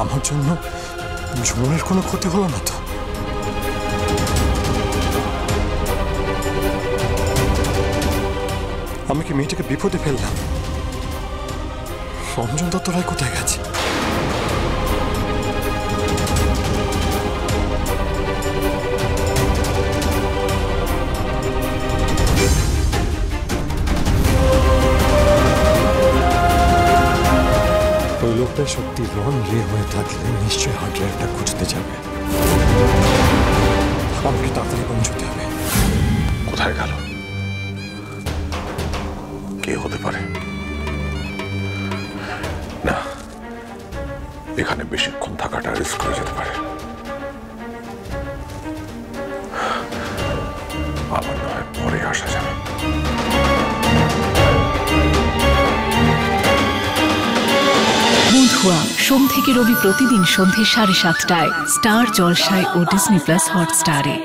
আমার জন্য ঝুমুরের কোনো ক্ষতি হলো না তো? আমি কি মেয়েটাকে বিপদে ফেললাম? রঞ্জন দত্ত রায় কোথায় গেছে? ওই লোকটা সত্যি রন রে হয়ে থাকলে নিশ্চয়ই হার্ট রেটটা খুঁজতে যাবে। আমাকে তাড়াতাড়ি পৌঁছতে হবে। কোথায় গেল? কে হতে পারে? না, এখানে বেশিক্ষণ থাকাটা রিস্ক হয়ে যেতে পারে। আমার নয় পরে আসা যাবে। বন্ধুয়া সোম থেকে রবি প্রতিদিন সন্ধ্যে 7:30টায় স্টার জলসায় ও ডিজনি প্লাস হটস্টারে।